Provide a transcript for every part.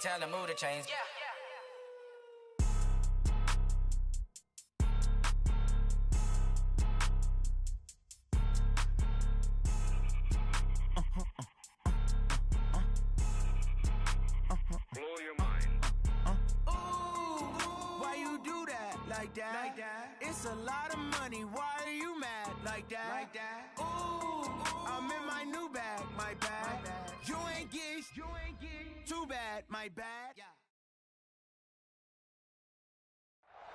tell the mood to change. Yeah. Blow your mind. Ooh, why you do that like that? It's a lot of money. Why are you mad like that? Ooh, I'm in my new bag, my bad. You ain't getting too bad, my bad.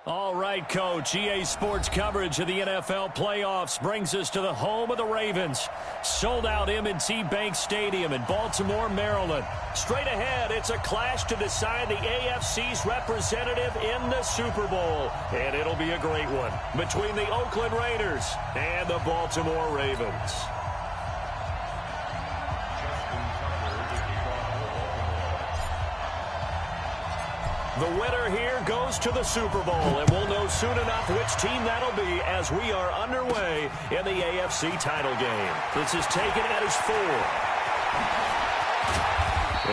All right, Coach. EA Sports coverage of the NFL playoffs brings us to the home of the Ravens. Sold-out M&T Bank Stadium in Baltimore, Maryland. Straight ahead, it's a clash to decide the AFC's representative in the Super Bowl. And it'll be a great one between the Oakland Raiders and the Baltimore Ravens. The winner here goes to the Super Bowl, and we'll know soon enough which team that'll be as we are underway in the AFC title game. This is taken at his 4.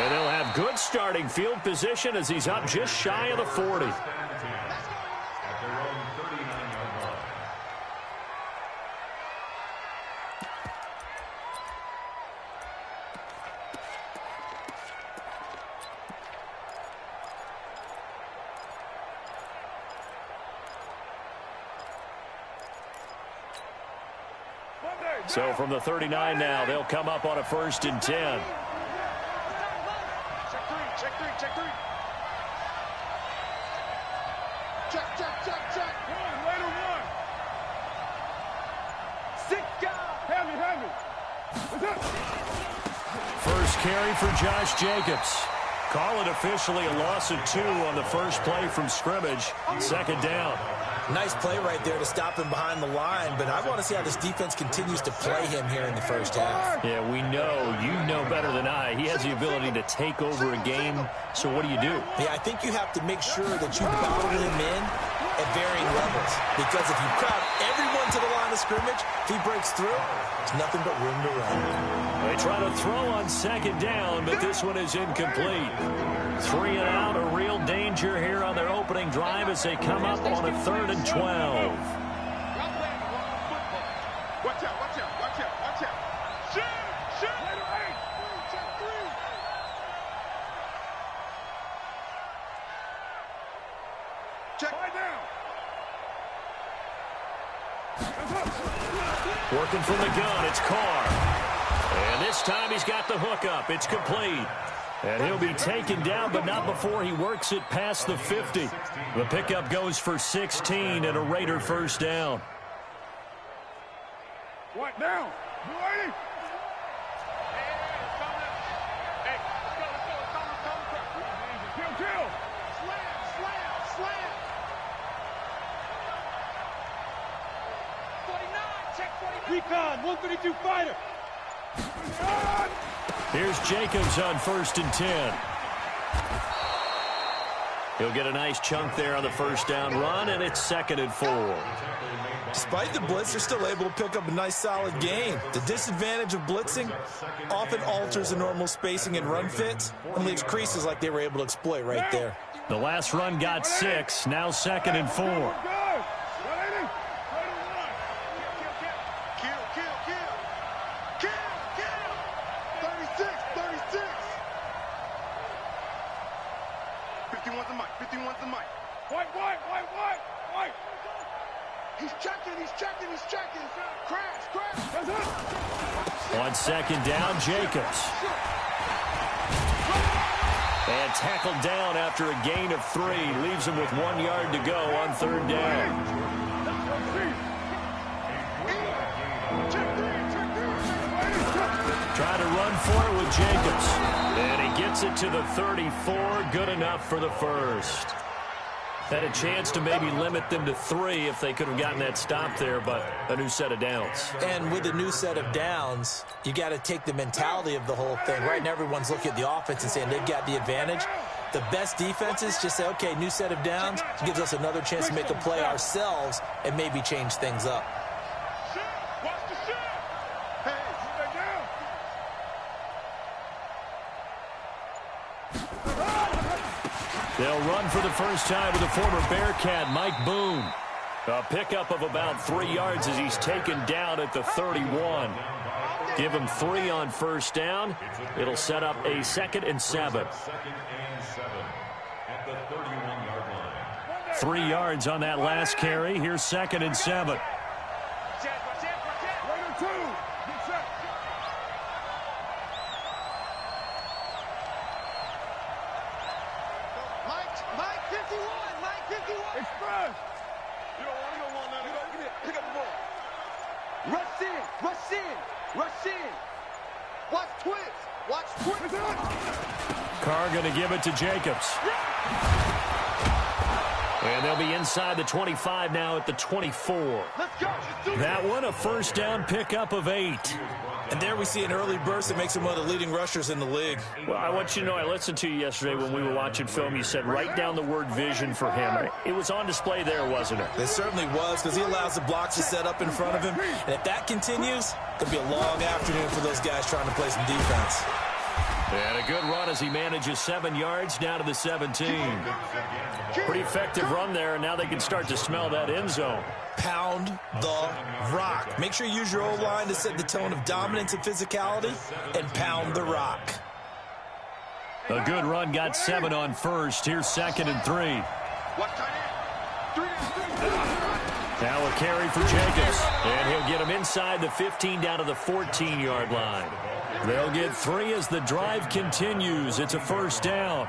And he'll have good starting field position as he's up just shy of the 40. So from the 39 now, they'll come up on a 1st and 10. Check three. Check. One. Sick guy. Heavy. First carry for Josh Jacobs. Call it officially a loss of 2 on the first play from scrimmage. 2nd down. Nice play right there to stop him behind the line, but I want to see how this defense continues to play him here in the first half. Yeah, we know. You know better than I. He has the ability to take over a game, so what do? Yeah, I think you have to make sure that you bottle him in at varying levels, because if you crowd everyone to the line of scrimmage, if he breaks through, there's nothing but room to run. They try to throw on 2nd down, but this one is incomplete. 3 and out, a real danger here on their opening drive as they come up on a 3rd and 12. Watch out. Shoot. Check 3. Check. Down. Working from the gun, it's Carr. And this time he's got the hook up. It's complete. And he'll be taken down, but not before he works it past the 50. The pickup goes for 16 and a Raider 1st down. What now? You ready? Kill. Slam. 49, check 49. Recon, 132 fighter. Here's Jacobs on 1st and 10. He'll get a nice chunk there on the 1st down run, and it's 2nd and 4. Despite the blitz, they're still able to pick up a nice, solid gain. The disadvantage of blitzing often alters the normal spacing and run fits and leaves creases like they were able to exploit right there. The last run got 6, now 2nd and 4. White. He's checking. Crash. On 2nd down, Jacobs. And tackled down after a gain of 3. Leaves him with 1 yard to go on 3rd down. Try to run for it with Jacobs. And he gets it to the 34. Good enough for the 1st. Had a chance to maybe limit them to 3 if they could have gotten that stop there, but a new set of downs. And with a new set of downs, you got to take the mentality of the whole thing. Right now, everyone's looking at the offense and saying they've got the advantage. The best defenses just say, okay, new set of downs, gives us another chance to make a play ourselves and maybe change things up. They'll run for the first time with the former Bearcat, Mike Boone. A pickup of about 3 yards as he's taken down at the 31. Give him 3 on first down. It'll set up a 2nd and 7. 3 yards on that last carry. Here's 2nd and 7. Carr going to give it to Jacobs. And they'll be inside the 25 now at the 24. That one, a first down pickup of 8. And there we see an early burst that makes him one of the leading rushers in the league. Well, I want you to know, I listened to you yesterday when we were watching film. You said write down the word vision for him. It was on display there, wasn't it? It certainly was, because he allows the blocks to set up in front of him. And if that continues, it could be a long afternoon for those guys trying to play some defense. And a good run as he manages 7 yards down to the 17. Pretty effective run there, and now they can start to smell that end zone. Pound the rock. Make sure you use your O-line to set the tone of dominance and physicality, and pound the rock. A good run, got 7 on first. Here's 2nd and 3. Now a carry for Jacobs, and he'll get him inside the 15 down to the 14-yard line. They'll get 3 as the drive continues. It's a first down.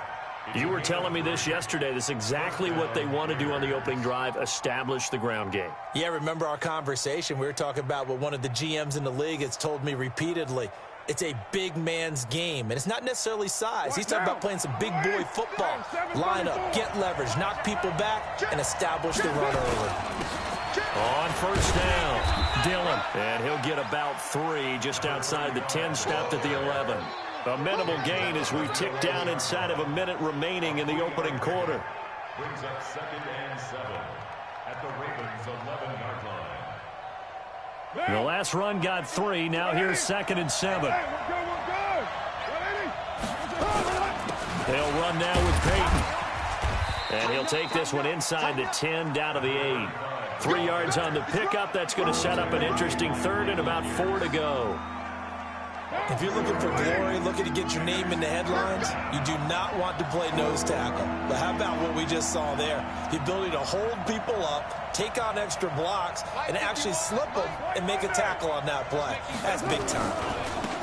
You were telling me this yesterday. This is exactly what they want to do on the opening drive, establish the ground game. Yeah, remember our conversation? We were talking about what one of the GMs in the league has told me repeatedly. It's a big man's game, and it's not necessarily size. He's talking about playing some big boy football. Line up, get leverage, knock people back, and establish the run early. On first down, Dillon. And he'll get about 3 just outside the 10, stopped at the 11. A minimal gain as we tick down inside of a minute remaining in the opening quarter. Brings up 2nd and 7 at the Ravens' 11-yard line. The last run got 3. Now here's 2nd and 7. They'll run now with Peyton. And he'll take this one inside the 10 down to the 8. 3 yards on the pickup. That's going to set up an interesting 3rd and about 4 to go. If you're looking for glory, looking to get your name in the headlines, you do not want to play nose tackle. But how about what we just saw there? The ability to hold people up, take on extra blocks, and actually slip them and make a tackle on that play. That's big time.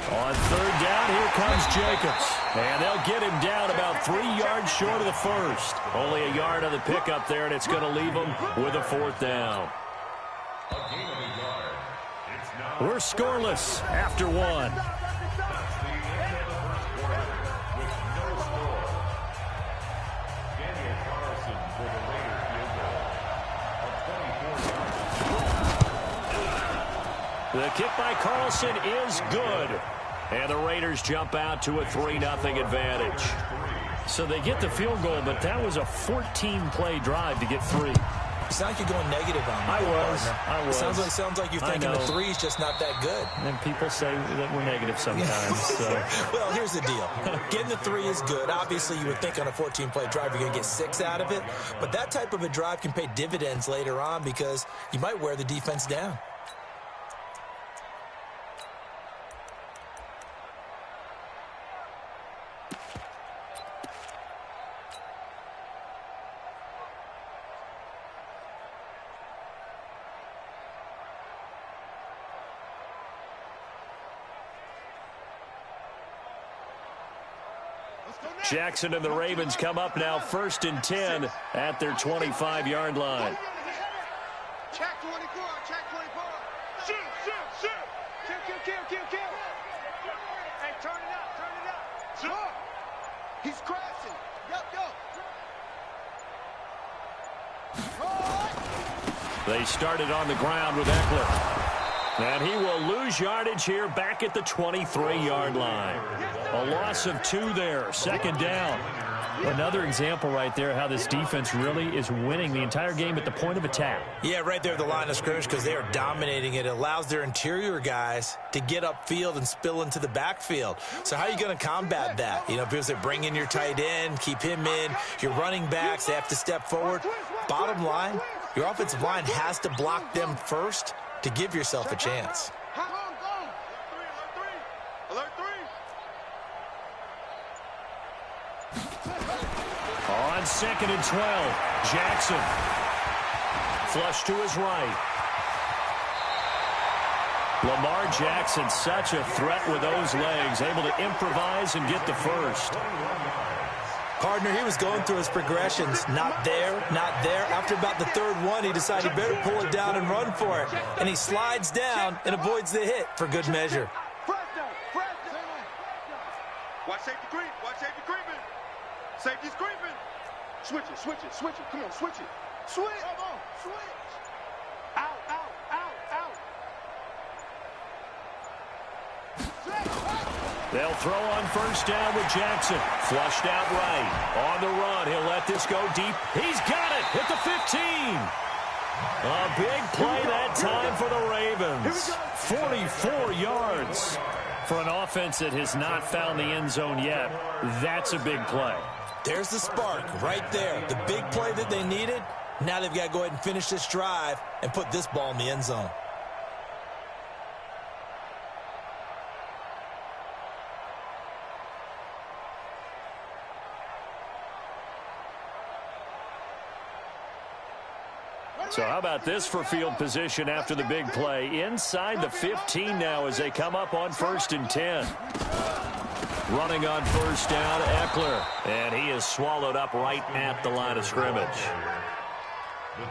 On 3rd down, here comes Jacobs. And they'll get him down about 3 yards short of the first. Only a yard on the pickup there, and it's going to leave him with a 4th down. We're scoreless after 1. The kick by Carlson is good. And the Raiders jump out to a 3-0 advantage. So they get the field goal, but that was a 14-play drive to get 3. You sound like you're going negative on me. I was. Sounds like you're thinking the 3's just not that good. And people say that we're negative sometimes. So. Well, here's the deal. Getting the 3 is good. Obviously, you would think on a 14-play drive you're going to get 6 out of it. But that type of a drive can pay dividends later on because you might wear the defense down. Jackson and the Ravens come up now 1st and 10 at their 25-yard line. Check 24, check 24. Shoot, shoot, shoot. Kill. Hey, turn it up. Shoot. He's crashing. Go. They started on the ground with Eckler. And he will lose yardage here back at the 23-yard line. A loss of 2 there, 2nd down. Another example right there how this defense really is winning the entire game at the point of attack. Yeah, right there at the line of scrimmage because they are dominating it. It allows their interior guys to get upfield and spill into the backfield. So how are you going to combat that? You know, because they bring in your tight end, keep him in. Your running backs, they have to step forward. Bottom line, your offensive line has to block them first to give yourself a chance. On 2nd and 12, Jackson. Flush to his right. Lamar Jackson, such a threat with those legs, able to improvise and get the first. Partner, he was going through his progressions. Not there, not there. After about the third one, he decided he better pull it down and run for it. And he slides down and avoids the hit for good measure. Watch safety creep. Watch safety creeping. Safety's creeping. Switch it, switch it, switch it. Come on, switch it. Switch. Come on, switch. Out, out, out, out. They'll throw on first down with Jackson. Flushed out right. On the run. He'll let this go deep. He's got it at the 15. A big play that time for the Ravens. 44 yards. For an offense that has not found the end zone yet, that's a big play. There's the spark right there. The big play that they needed. Now they've got to go ahead and finish this drive and put this ball in the end zone. So how about this for field position after the big play? Inside the 15 now as they come up on 1st and 10. Running on first down, Eckler. And he is swallowed up right at the line of scrimmage.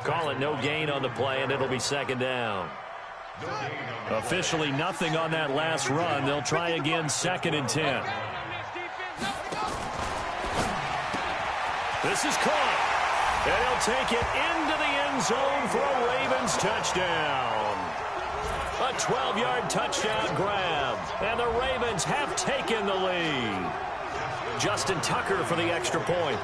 Call it no gain on the play, and it'll be 2nd down. Officially nothing on that last run. They'll try again 2nd and 10. This is caught. And he'll take it into the end zone for a Ravens touchdown. A 12-yard touchdown grab. And the Ravens have taken the lead. Justin Tucker for the extra point.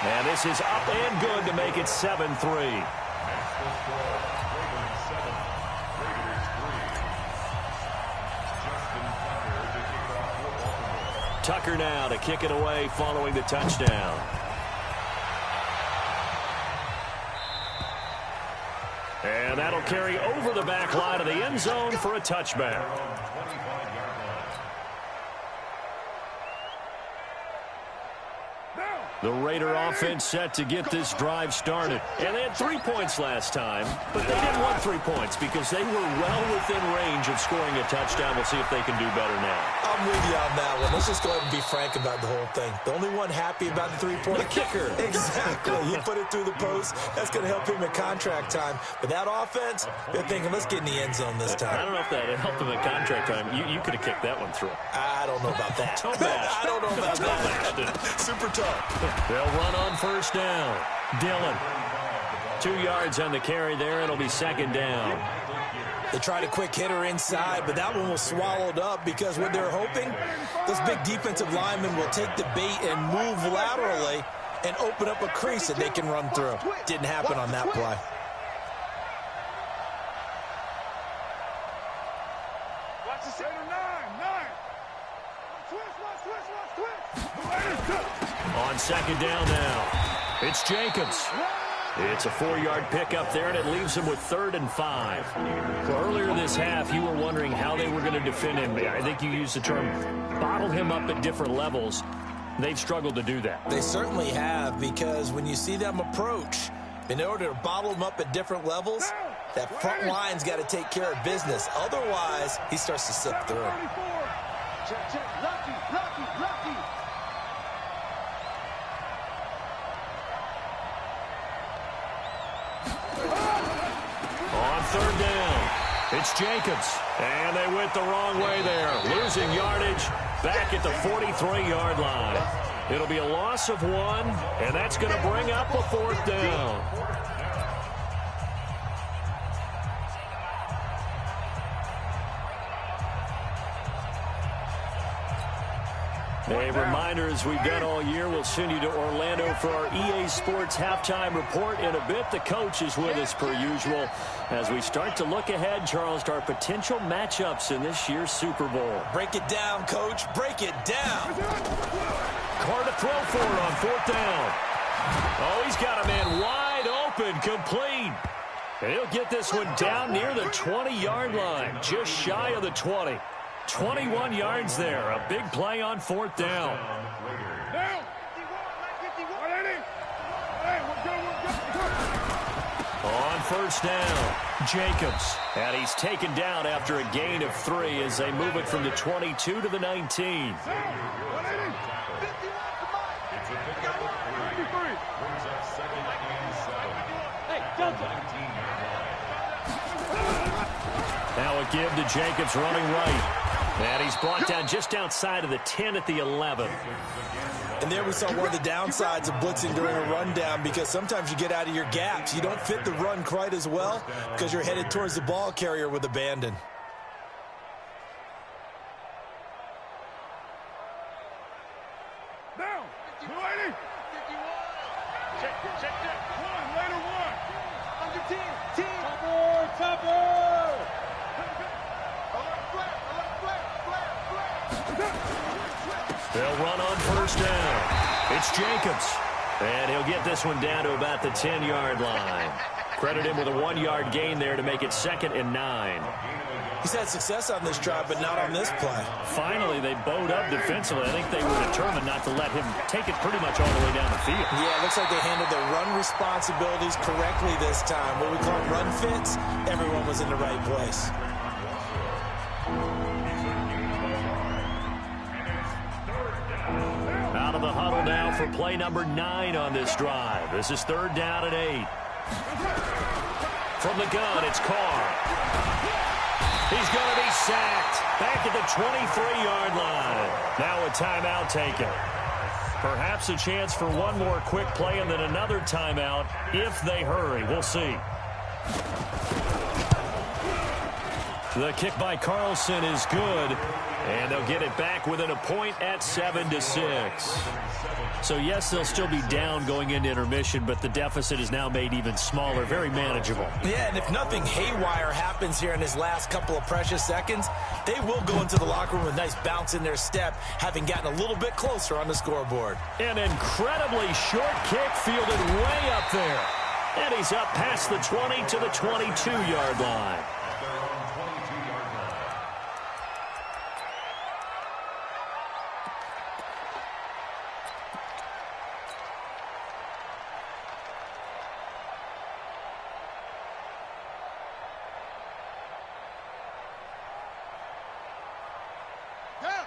And this is up and good to make it 7-3. Tucker now to kick it away following the touchdown. And that'll carry over the back line of the end zone for a touchback. The Raider offense set to get this drive started. And they had 3 points last time, but they didn't want 3 points because they were well within range of scoring a touchdown. We'll see if they can do better now. I'm with you on that one. Let's just go ahead and be frank about the whole thing. The only one happy about the three-point. The kicker. Exactly. He put it through the post. That's going to help him at contract time. But that offense, they're thinking, let's get in the end zone this time. I don't know if that helped him at contract time. You could have kicked that one through. I don't know about that. I don't know about that. Super tough. They'll run on first down. Dillon. 2 yards on the carry there. It'll be 2nd down. They tried a quick hitter inside, but that one was swallowed up because what they're hoping, this big defensive lineman will take the bait and move laterally and open up a crease that they can run through. Didn't happen on that play. Watch the center, 9. On 2nd down now. It's Jacobs. It's a 4-yard pickup there, and it leaves him with 3rd and 5. Well, earlier this half, you were wondering how they were going to defend him. I think you used the term bottle him up at different levels. They've struggled to do that. They certainly have, because when you see them approach, in order to bottle him up at different levels, that front line's got to take care of business. Otherwise, he starts to slip through. Check. Lucky. On 3rd down, it's Jacobs. And they went the wrong way there. Losing yardage back at the 43-yard line. It'll be a loss of 1, and that's going to bring up a 4th down. A reminder, as we've done all year, we'll send you to Orlando for our EA Sports halftime report in a bit. The coach is with us per usual as we start to look ahead, Charles, to our potential matchups in this year's Super Bowl. Break it down, Coach. Break it down. Carr to throw for it on 4th down. Oh, he's got a man wide open, complete. And he'll get this one down near the 20-yard line, just shy of the 20. 21 yards there. A big play on 4th down. On 1st down, Jacobs. And he's taken down after a gain of 3 as they move it from the 22 to the 19. Now a give to Jacobs running right. And he's brought down just outside of the 10 at the 11. And there we saw one of the downsides of blitzing during a rundown, because sometimes you get out of your gaps. You don't fit the run quite as well because you're headed towards the ball carrier with abandon. Down. 280. Check that. 1, later 1. Under 10. Topper. They'll run on 1st down. It's Jacobs. And he'll get this one down to about the 10-yard line. Credit him with a 1-yard gain there to make it 2nd and 9. He's had success on this drive, but not on this play. Finally, they bowed up defensively. I think they were determined not to let him take it pretty much all the way down the field. Yeah, it looks like they handled their run responsibilities correctly this time. What we call run fits, everyone was in the right place. Out of the huddle now for play number 9 on this drive. This is 3rd down and 8. From the gun, it's Carr. He's going to be sacked back at the 23-yard line. Now a timeout taken. Perhaps a chance for one more quick play and then another timeout if they hurry. We'll see. The kick by Carlson is good. And they'll get it back within a point at 7-6. So, yes, they'll still be down going into intermission, but the deficit is now made even smaller, very manageable. Yeah, and if nothing haywire happens here in his last couple of precious seconds, they will go into the locker room with a nice bounce in their step, having gotten a little bit closer on the scoreboard. An incredibly short kick fielded way up there. And he's up past the 20 to the 22-yard line.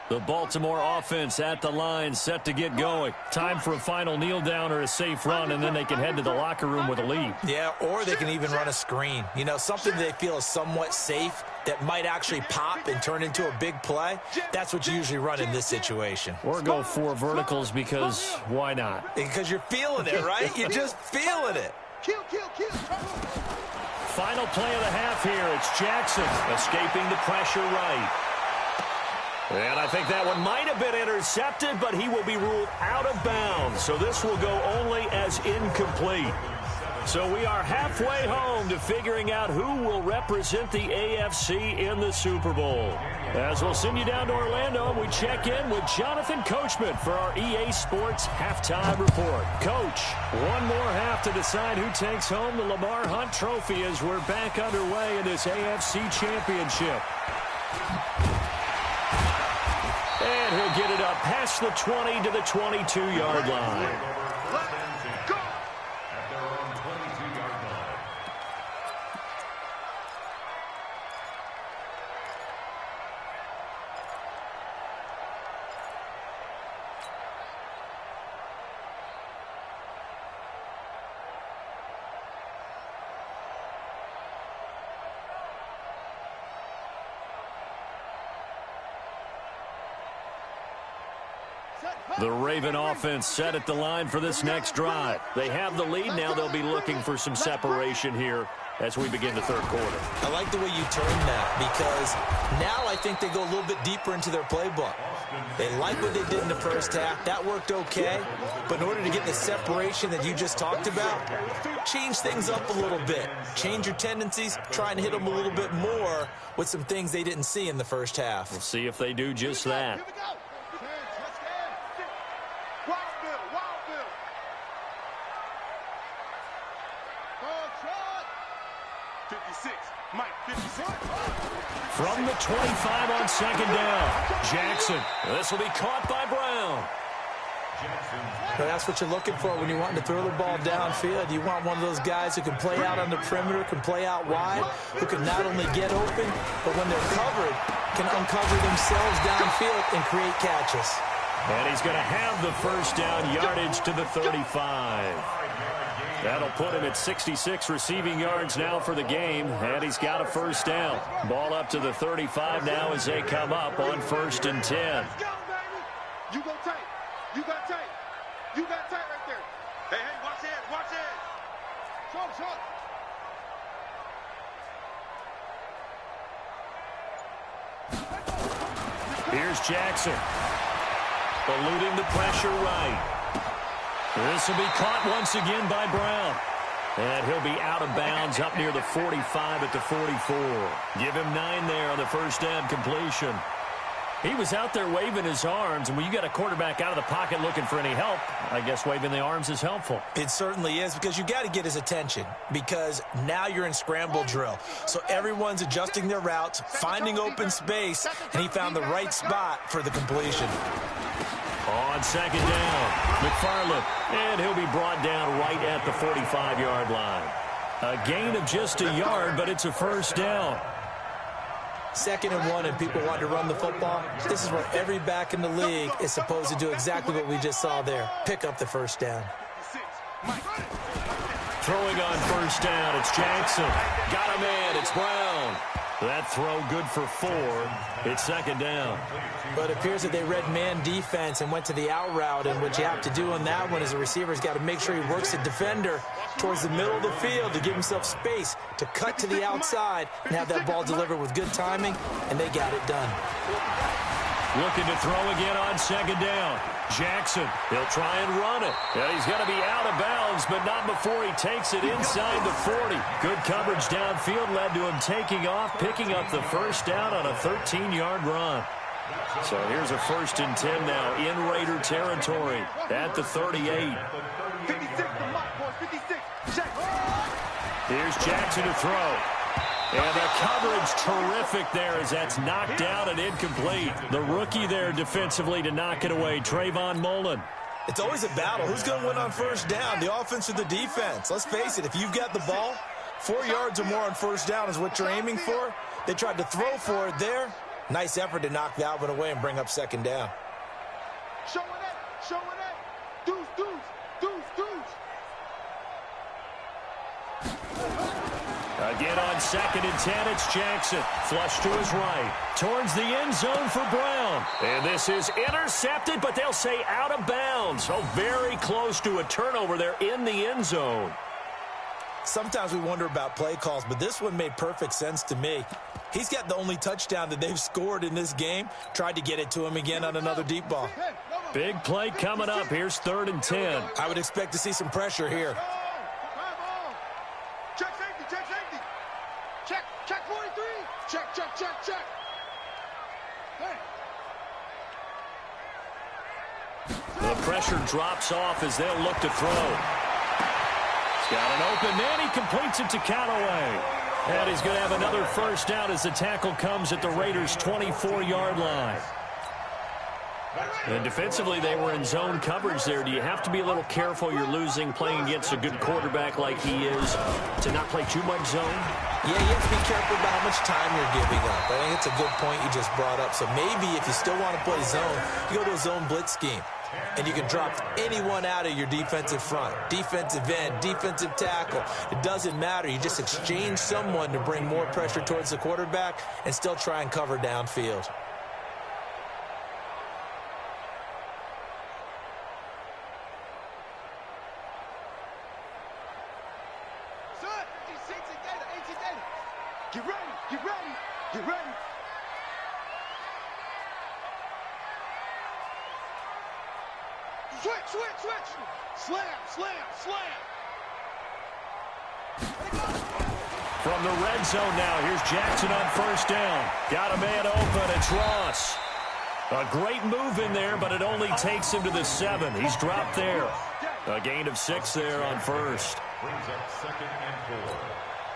The Baltimore offense at the line, set to get going. Time for a final kneel down or a safe run, and then they can head to the locker room with a lead. Yeah, or they can even run a screen. You know, something they feel is somewhat safe that might actually pop and turn into a big play. That's what you usually run in this situation. Or go 4 verticals because why not? Because you're feeling it, right? You're just feeling it. Kill. Final play of the half here. It's Jackson escaping the pressure right. And I think that one might have been intercepted, but he will be ruled out of bounds. So this will go only as incomplete. So we are halfway home to figuring out who will represent the AFC in the Super Bowl. As we'll send you down to Orlando, we check in with Jonathan Coachman for our EA Sports halftime report. Coach, one more half to decide who takes home the Lamar Hunt Trophy as we're back underway in this AFC Championship. And he'll get it up past the 20 to the 22-yard line. The Raven offense set at the line for this next drive. They have the lead. Now they'll be looking for some separation here as we begin the third quarter. I like the way you turned that because now I think they go a little bit deeper into their playbook. They like what they did in the first half. That worked okay. But in order to get the separation that you just talked about, change things up a little bit. Change your tendencies, try and hit them a little bit more with some things they didn't see in the first half. We'll see if they do just that. 56, Mike, 56. From the 25 on second down, Jackson. This will be caught by Brown. But that's what you're looking for when you're wanting to throw the ball downfield. You want one of those guys who can play out on the perimeter, can play out wide, who can not only get open, but when they're covered, can uncover themselves downfield and create catches. And he's going to have the first down yardage to the 35. That'll put him at 66 receiving yards now for the game, and he's got a first down. Ball up to the 35 now as they come up on 1st and 10. Let's go, baby. You go tight. You got tight. You got tight right there. Hey, hey, watch it. Watch it. Here's Jackson. Eluding the pressure right. This will be caught once again by Brown. And he'll be out of bounds up near the 45 at the 44. Give him 9 there on the first down completion. He was out there waving his arms, and when you got a quarterback out of the pocket looking for any help, I guess waving the arms is helpful. It certainly is, because you got to get his attention, because now you're in scramble drill. So everyone's adjusting their routes, finding open space, and he found the right spot for the completion. On second down, McFarland, and he'll be brought down right at the 45-yard line. A gain of just a yard, but it's a first down. 2nd and 1, and people want to run the football. This is where every back in the league is supposed to do exactly what we just saw there. Pick up the first down. Throwing on first down, it's Jackson. Got a man, it's Brown. That throw good for 4. It's second down. But it appears that they read man defense and went to the out route, and what you have to do on that one as a receiver is got to make sure he works the defender towards the middle of the field to give himself space to cut to the outside and have that ball delivered with good timing, and they got it done. Looking to throw again on second down. Jackson, he'll try and run it. And he's going to be out of bounds, but not before he takes it inside the 40. Good coverage downfield led to him taking off, picking up the first down on a 13-yard run. So here's a 1st and 10 now in Raider territory at the 38. 56, the Mike, boys, 56. Check. Here's Jackson to throw. And the coverage terrific there as that's knocked down and incomplete. The rookie there defensively to knock it away, Trayvon Mullen. It's always a battle. Who's going to win on first down, the offense or the defense? Let's face it, if you've got the ball, 4 yards or more on first down is what you're aiming for. They tried to throw for it there. Nice effort to knock that one away and bring up second down. Show it up. Show it up. Deuce, deuce, deuce, deuce. Again on 2nd and 10, it's Jackson. Flush to his right. Towards the end zone for Brown. And this is intercepted, but they'll say out of bounds. Oh, very close to a turnover there in the end zone. Sometimes we wonder about play calls, but this one made perfect sense to me. He's got the only touchdown that they've scored in this game. Tried to get it to him again on another deep ball. Big play coming up. Here's 3rd and 10. I would expect to see some pressure here. Check safety, check safety. Check 43. Check. Hey. The pressure drops off as they'll look to throw. He's got an open man. He completes it to Callaway. And he's going to have another first down as the tackle comes at the Raiders' 24-yard line. And defensively, they were in zone coverage there. Do you have to be a little careful? You're losing playing against a good quarterback like he is to not play too much zone? Yeah, you have to be careful about how much time you're giving up. I think it's a good point you just brought up. So maybe if you still want to play zone, you go to a zone blitz scheme. And you can drop anyone out of your defensive front. Defensive end, defensive tackle. It doesn't matter. You just exchange someone to bring more pressure towards the quarterback and still try and cover downfield. Get ready, get ready, get ready. Switch. Slam. From the red zone now, here's Jackson on first down. Got a man open, it's Ross. A great move in there, but it only takes him to the 7. He's dropped there. A gain of 6 there on first. Brings up 2nd and 4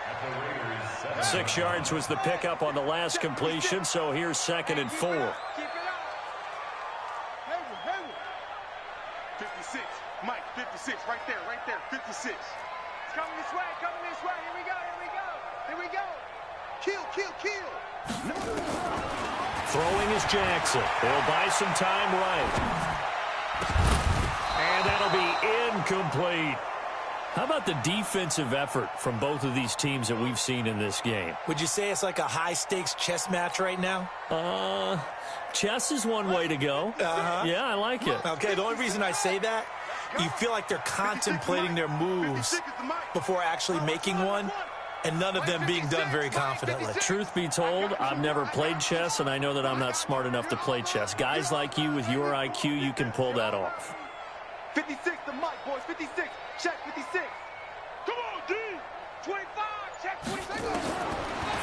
at the Raiders' 7. 6 yards was the pickup on the last completion, so here's 2nd and 4. Keep it up. Hayward. 56. Mike, 56. Right there. 56. It's coming this way. Here we go. Kill. Throwing is Jackson. He'll buy some time right. And that'll be incomplete. How about the defensive effort from both of these teams that we've seen in this game? Would you say it's like a high-stakes chess match right now? Chess is one way to go. Yeah, I like it. Okay, the only reason I say that, you feel like they're contemplating their moves before actually making one, and none of them being done very confidently. Truth be told, I've never played chess, and I know that I'm not smart enough to play chess. Guys like you with your IQ, you can pull that off. 56 to Mike, boys. 56. Check 56. Come on, D. 25. Check 26.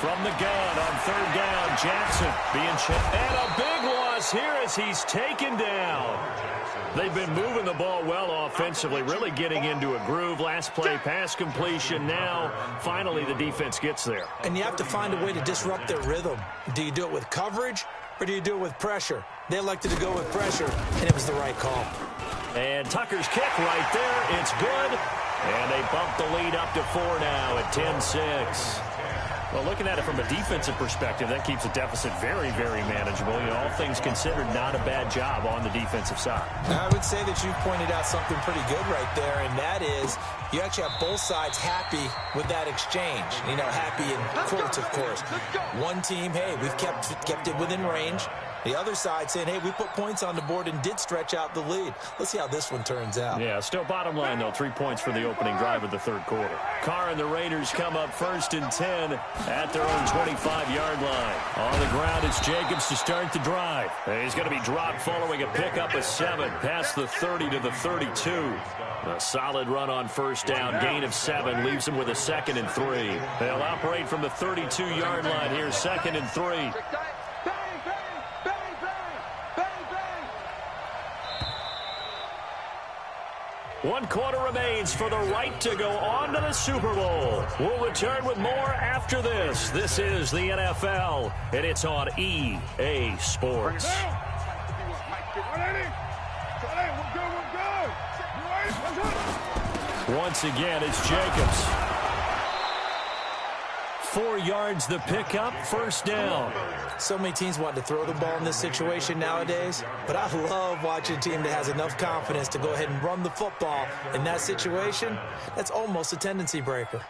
From the gun on third down, Jackson being checked. And a big loss here as he's taken down. They've been moving the ball well offensively, really getting into a groove. Last play, pass completion. Now, finally, the defense gets there. And you have to find a way to disrupt their rhythm. Do you do it with coverage, or do you do it with pressure? They elected to go with pressure, and it was the right call. And Tucker's kick right there. It's good. And they bump the lead up to 4 now at 10-6. Well, looking at it from a defensive perspective, that keeps the deficit very, very manageable. You know, all things considered, not a bad job on the defensive side. I would say that you've pointed out something pretty good right there, and that is you actually have both sides happy with that exchange. You know, happy in quotes, of course. One team, hey, we've kept it within range. The other side saying, hey, we put points on the board and did stretch out the lead. Let's see how this one turns out. Yeah, still bottom line, though. 3 points for the opening drive of the third quarter. Carr and the Raiders come up 1st and 10 at their own 25-yard line. On the ground, it's Jacobs to start the drive. He's going to be dropped following a pickup of 7 past the 30 to the 32. A solid run on first down. Gain of 7 leaves him with a 2nd and 3. They'll operate from the 32-yard line here, 2nd and 3. One quarter remains for the right to go on to the Super Bowl. We'll return with more after this. This is the NFL, and it's on EA Sports. Once again, it's Jacobs. 4 yards the pickup, first down. So many teams want to throw the ball in this situation nowadays, but I love watching a team that has enough confidence to go ahead and run the football. In that situation, that's almost a tendency breaker.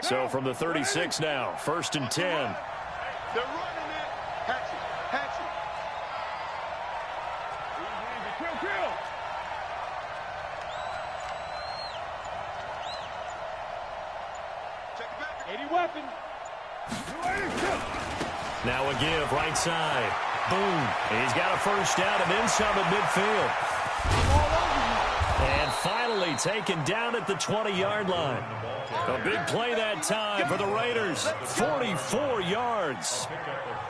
So from the 36 now, 1st and 10. They're running it. Hatchet. Kill. Check it back. 80 weapon. Now a give, right side. Boom. He's got a first down and then some at midfield. And finally taken down at the 20-yard line. A big play that time for the Raiders. 44 yards.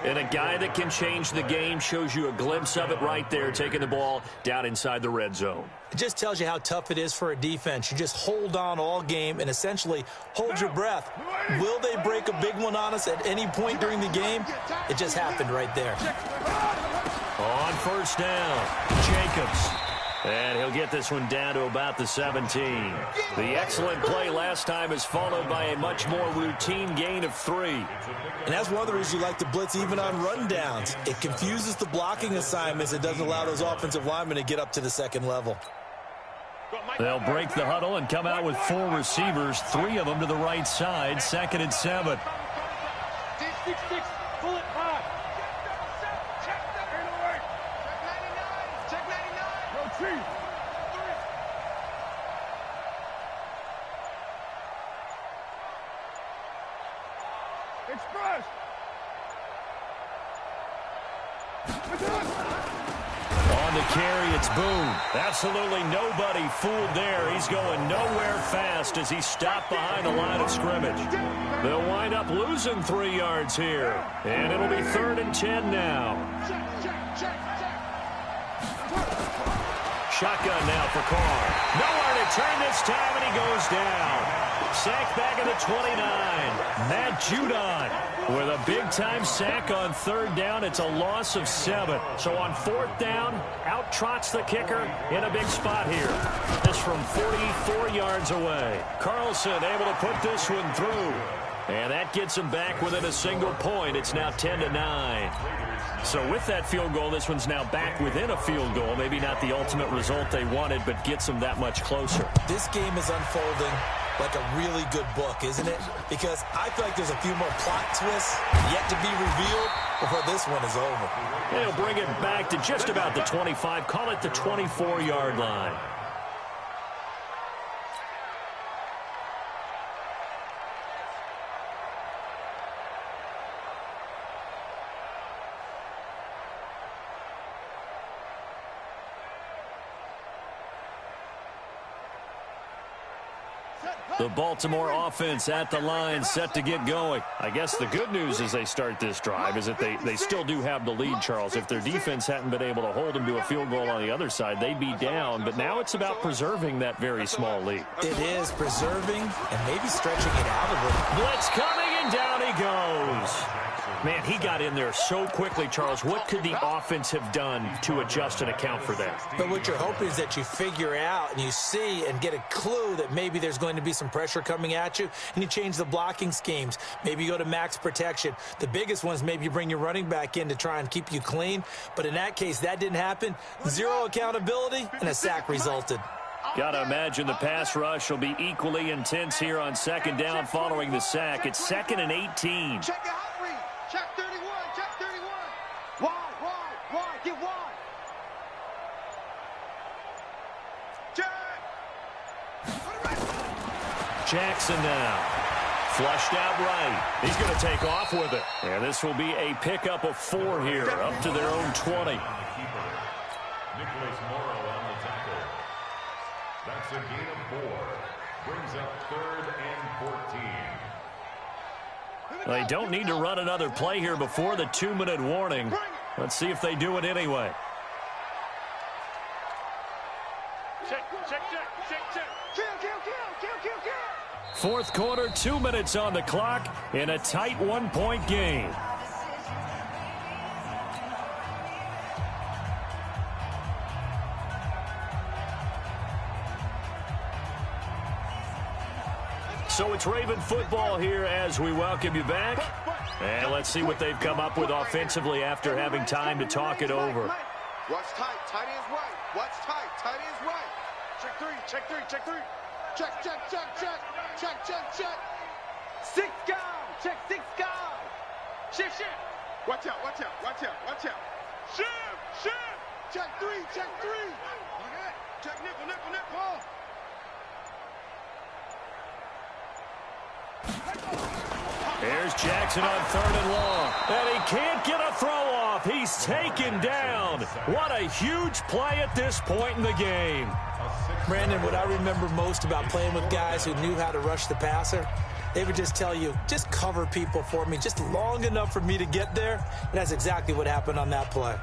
And a guy that can change the game, shows you a glimpse of it right there, taking the ball down inside the red zone. It just tells you how tough it is for a defense. You just hold on all game and essentially hold your breath. Will they break a big one on us at any point during the game? It just happened right there. On first down, Jacobs. And he'll get this one down to about the 17. The excellent play last time is followed by a much more routine gain of 3. And that's one of the reasons you like to blitz even on rundowns. It confuses the blocking assignments. It doesn't allow those offensive linemen to get up to the second level. They'll break the huddle and come out with 4 receivers, 3 of them to the right side, 2nd and 7. Pull it high. On the carry, it's Boone. Absolutely nobody fooled there. He's going nowhere fast as he stopped behind the line of scrimmage. They'll wind up losing 3 yards here. And it'll be 3rd and 10 now. Shotgun now for Carr. Nowhere to turn this time, and he goes down. Sack back at the 29. Matt Judon with a big-time sack on 3rd down. It's a loss of 7. So on 4th down, out trots the kicker in a big spot here. This from 44 yards away. Carlson able to put this one through. And that gets him back within a single point. It's now 10-9. So with that field goal, this one's now back within a field goal. Maybe not the ultimate result they wanted, but gets them that much closer. This game is unfolding like a really good book, isn't it? Because I feel like there's a few more plot twists yet to be revealed before this one is over. They'll bring it back to just about the 25. Call it the 24-yard line. The Baltimore offense at the line, set to get going. I guess the good news as they start this drive is that they still do have the lead, Charles. If their defense hadn't been able to hold them to a field goal on the other side, they'd be down. But now it's about preserving that very small lead. It is preserving and maybe stretching it out a little. Blitz coming, and down he goes. Man, he got in there so quickly, Charles. What could the offense have done to adjust and account for that? But what you're hoping is that you figure out and you see and get a clue that maybe there's going to be some pressure coming at you, and you change the blocking schemes. Maybe you go to max protection. The biggest ones, maybe you bring your running back in to try and keep you clean. But in that case, that didn't happen. 0 accountability, and a sack resulted. Got to imagine the pass rush will be equally intense here on 2nd down following the sack. It's 2nd and 18. Check your hot read. Check 31. Check 31. Wide. Get wide. Check. Jackson now. Flushed out right. He's going to take off with it. And this will be a pickup of 4 here, up to their own 20. Nicholas Morrow on the tackle. That's a gain of 4. Brings up 3rd and 14. They don't need to run another play here before the 2-minute warning. Let's see if they do it anyway. Check. Kill. 4th quarter, 2 minutes on the clock in a tight 1-point game. So it's Raven football here as we welcome you back. And let's see what they've come up with offensively after having time to talk it over. Watch tight. Tight ends right. Watch tight. Tight ends right. Check 3. Check. 6 guys. Check 6 guys. Shift. Watch out. Shift. Check 3. Check nickel. There's Jackson on 3rd and long. And he can't get a throw off. He's taken down. What a huge play at this point in the game. Brandon, what I remember most about playing with guys who knew how to rush the passer, they would just tell you, just cover people for me, just long enough for me to get there. And that's exactly what happened on that play.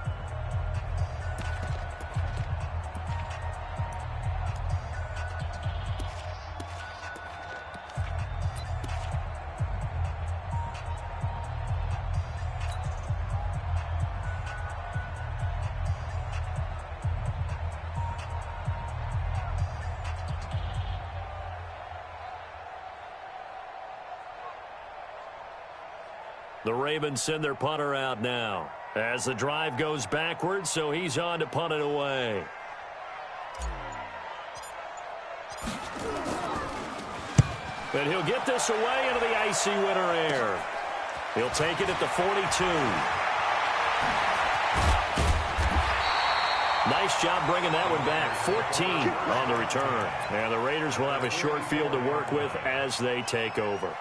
The Ravens send their punter out now as the drive goes backwards, so he's on to punt it away. But he'll get this away into the icy winter air. He'll take it at the 42. Nice job bringing that one back. 14 on the return. And the Raiders will have a short field to work with as they take over.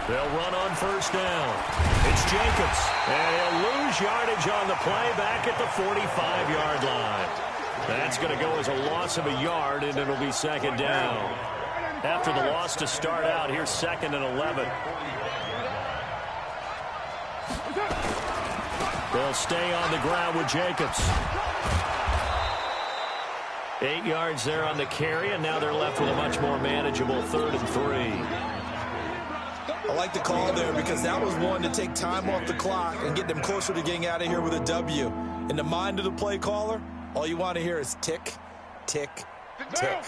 They'll run on first down. It's Jacobs, and he'll lose yardage on the play back at the 45-yard line. That's going to go as a loss of a yard, and it'll be second down. After the loss to start out, here's 2nd and 11. They'll stay on the ground with Jacobs. 8 yards there on the carry, and now they're left with a much more manageable 3rd and 3. I like the call there because that was one to take time off the clock and get them closer to getting out of here with a W. In the mind of the play caller, all you want to hear is tick, tick, tick.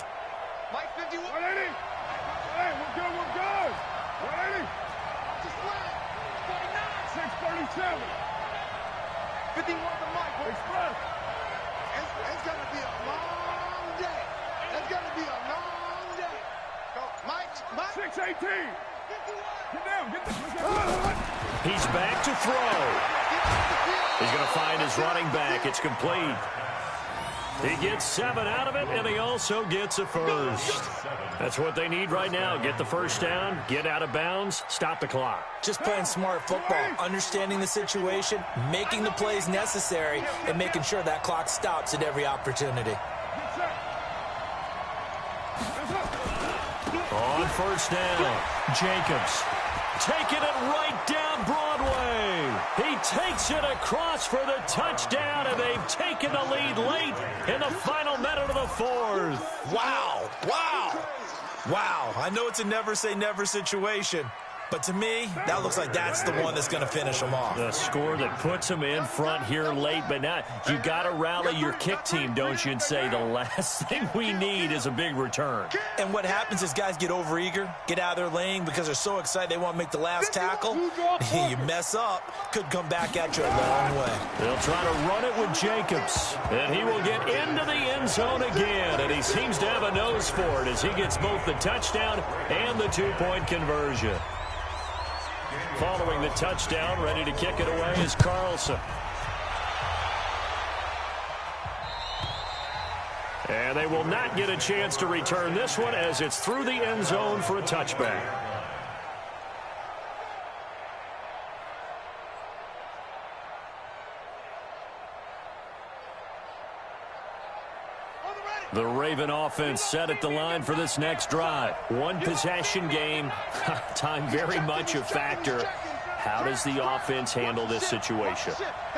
Mike 51. 180. Hey, we're good, we're good. 180. 637. 51 to Mike. Express. It's going to be a long day. It's going to be a long day. Go, Mike. 618. Get down, get down. He's back to throw. He's going to find his running back. It's complete. He gets 7 out of it, and he also gets a first. That's what they need right now. Get the first down, get out of bounds, stop the clock. Just playing smart football, understanding the situation, making the plays necessary, and making sure that clock stops at every opportunity. On first down, Jacobs taking it right down Broadway. He takes it across for the touchdown, and they've taken the lead late in the final minute of the 4th. Wow, wow, wow. I know it's a never say never situation, but to me, that looks like that's the one that's going to finish them off. The score that puts them in front here late, but now you got to rally your kick team, don't you, and say the last thing we need is a big return. And what happens is guys get overeager, get out of their lane because they're so excited they want to make the last tackle. You mess up, could come back at you a long way. They'll try to run it with Jacobs, and he will get into the end zone again, and he seems to have a nose for it as he gets both the touchdown and the 2-point conversion. Following the touchdown, ready to kick it away is Carlson. And they will not get a chance to return this one as it's through the end zone for a touchback. The Raven offense set at the line for this next drive. One possession game. Time very much a factor. How does the offense handle this situation?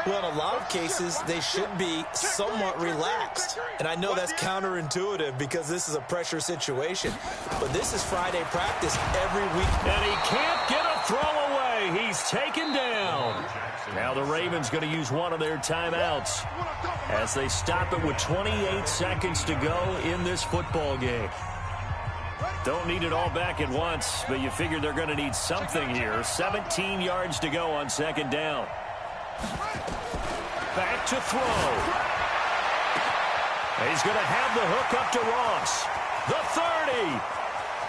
Well, in a lot of cases, they should be somewhat relaxed. And I know that's counterintuitive because this is a pressure situation. But this is Friday practice every week. And he can't get a throw away. He's taken down. Now the Ravens going to use one of their timeouts as they stop it with 28 seconds to go in this football game. Don't need it all back at once, but you figure they're going to need something here. 17 yards to go on second down. Back to throw. He's going to have the hook up to Ross. The 30,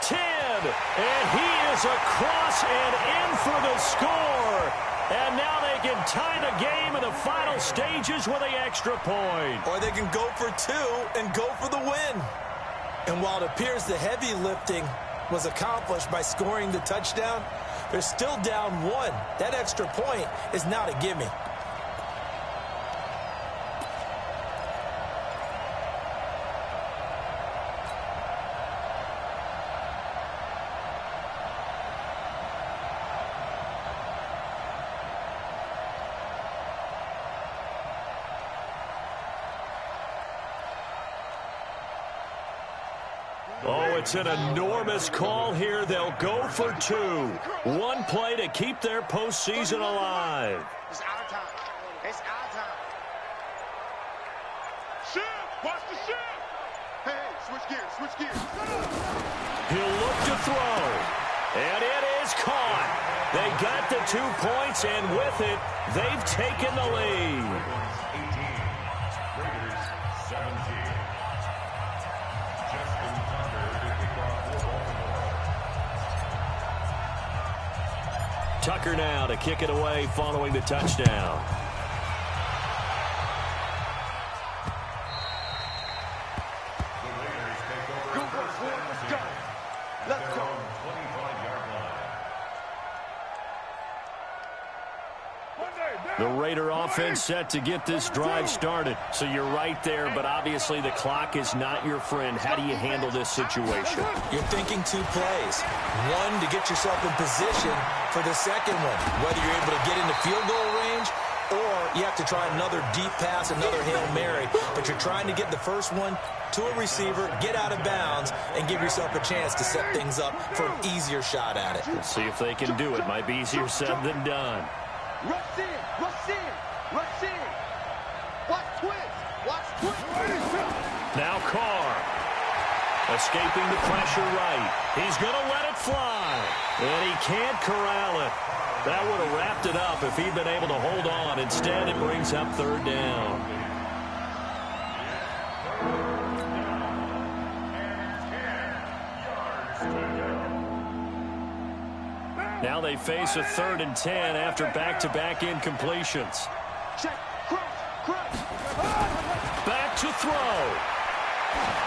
10, and he is across and in for the score. And now they can tie the game in the final stages with the extra point. Or they can go for 2 and go for the win. And while it appears the heavy lifting was accomplished by scoring the touchdown, they're still down 1. That extra point is not a gimme. Oh, it's an enormous call here. They'll go for 2. One play to keep their postseason alive. It's our time. It's our time. Shift! Watch the shift! Hey, switch gears, switch gears. He'll look to throw. And it is caught. They got the 2 points, and with it, they've taken the lead. 18. Raiders 17. Tucker now to kick it away following the touchdown. The Raider offense set to get this drive started. So you're right there, but obviously the clock is not your friend. How do you handle this situation? You're thinking 2 plays. One, to get yourself in position for the second one, whether you're able to get into field goal range or you have to try another deep pass, another Hail Mary. But you're trying to get the first one to a receiver, get out of bounds, and give yourself a chance to set things up for an easier shot at it. Let's see if they can do it. Might be easier said than done. Rush in, rush in, rush in. Watch twist. Now Carr. Escaping the pressure right. He's going to let it fly. And he can't corral it. That would have wrapped it up if he'd been able to hold on. Instead, it brings up 3rd down. Now they face a 3rd and 10 after back-to-back incompletions. Check, cross. Back to throw.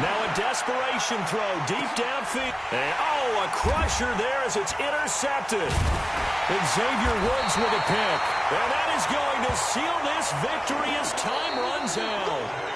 Now a desperation throw deep downfield. And, a crusher there as it's intercepted. And Xavier Woods with a pick. And that is going to seal this victory as time runs out.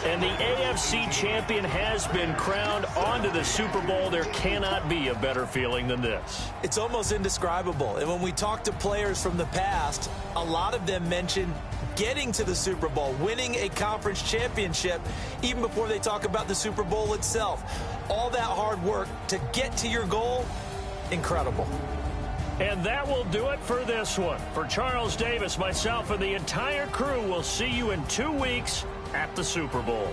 And the AFC champion has been crowned onto the Super Bowl. There cannot be a better feeling than this. It's almost indescribable. And when we talk to players from the past, a lot of them mention getting to the Super Bowl, winning a conference championship, even before they talk about the Super Bowl itself. All that hard work to get to your goal, incredible. And that will do it for this one. For Charles Davis, myself, and the entire crew, we'll see you in 2 weeks at the Super Bowl.